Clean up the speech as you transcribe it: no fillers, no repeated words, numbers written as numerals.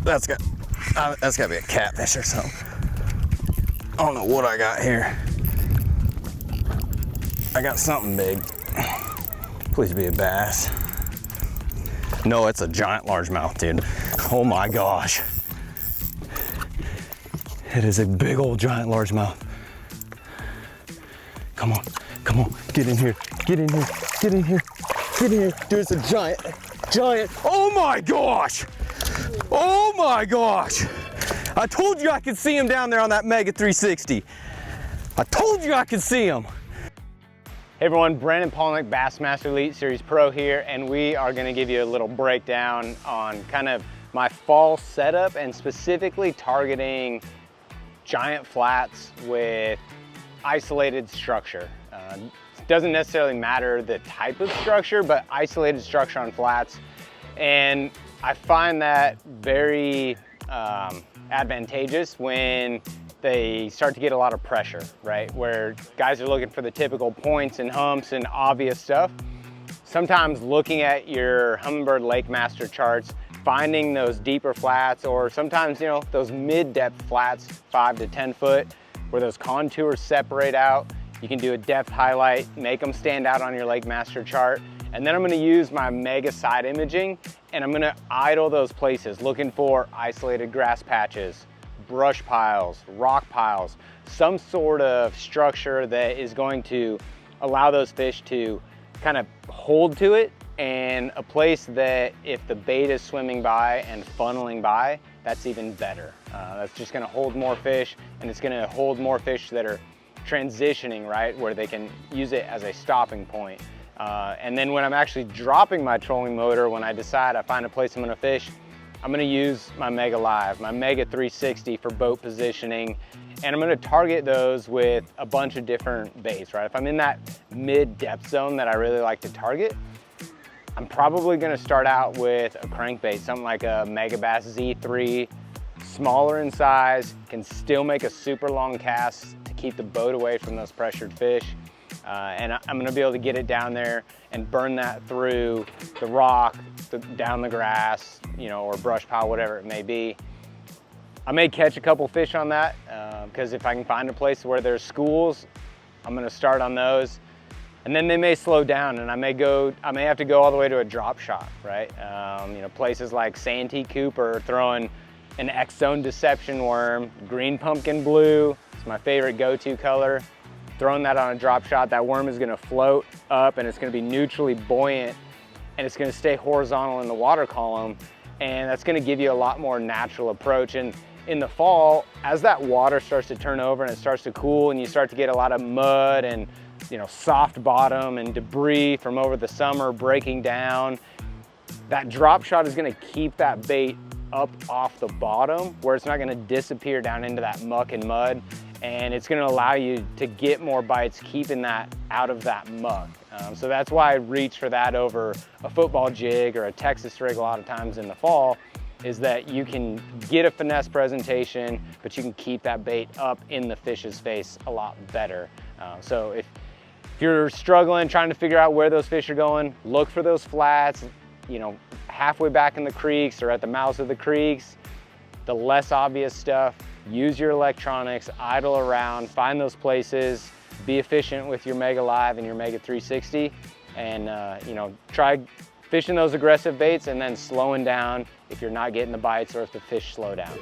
That's got to be a catfish or something. I don't know what I got here. I got something big. Please be a bass. No, it's a giant largemouth, dude. Oh my gosh. It is a big old giant largemouth. Come on, come on, get in here, get in here, get in here, get in here. Dude, it's a giant. Oh my gosh. Oh my gosh. I told you I could see him down there on that Mega 360. I told you I could see him. Hey everyone, Brandon Palaniuk, Bassmaster Elite Series Pro here, and we are gonna give you a little breakdown on kind of my fall setup and specifically targeting giant flats with isolated structure. It doesn't necessarily matter the type of structure, but isolated structure on flats. And I find that very advantageous when they start to get a lot of pressure, right? Where guys are looking for the typical points and humps and obvious stuff. Sometimes looking at your Humminbird Lake Master charts, finding those deeper flats, or sometimes, you know, those mid-depth flats, 5 to 10 foot, where those contours separate out. You can do a depth highlight, make them stand out on your Lake Master chart. And then I'm gonna use my Mega side imaging, and I'm gonna idle those places, looking for isolated grass patches, brush piles, rock piles, some sort of structure that is going to allow those fish to kind of hold to it, and a place that if the bait is swimming by and funneling by, that's even better. That's just gonna hold more fish, and it's gonna hold more fish that are transitioning, right, where they can use it as a stopping point. And then when I'm actually dropping my trolling motor, when I decide I find a place I'm gonna fish, I'm gonna use my Mega Live, my Mega 360 for boat positioning, and I'm gonna target those with a bunch of different baits, right? If I'm in that mid-depth zone that I really like to target, I'm probably gonna start out with a crankbait, something like a Mega Bass Z3, smaller in size, can still make a super long cast to keep the boat away from those pressured fish. And I'm gonna be able to get it down there and burn that through the rock, down the grass, you know, or brush pile, whatever it may be. I may catch a couple fish on that, because if I can find a place where there's schools, I'm gonna start on those. And then they may slow down, and I may have to go all the way to a drop shot, right? You know, places like Santee Cooper throwing an X-Zone Deception worm, green pumpkin blue, it's my favorite go-to color. Throwing that on a drop shot, that worm is gonna float up and it's gonna be neutrally buoyant, and it's gonna stay horizontal in the water column, and that's gonna give you a lot more natural approach. And in the fall, as that water starts to turn over and it starts to cool and you start to get a lot of mud and, you know, soft bottom and debris from over the summer breaking down, that drop shot is gonna keep that bait up off the bottom where it's not gonna disappear down into that muck and mud, and it's gonna allow you to get more bites keeping that out of that muck. So that's why I reach for that over a football jig or a Texas rig a lot of times in the fall, is that you can get a finesse presentation, but you can keep that bait up in the fish's face a lot better. So if you're struggling, trying to figure out where those fish are going, look for those flats, you know, halfway back in the creeks or at the mouths of the creeks, the less obvious stuff. Use your electronics, idle around, find those places, be efficient with your Mega Live and your Mega 360, and you know, try fishing those aggressive baits and then slowing down if you're not getting the bites or if the fish slow down.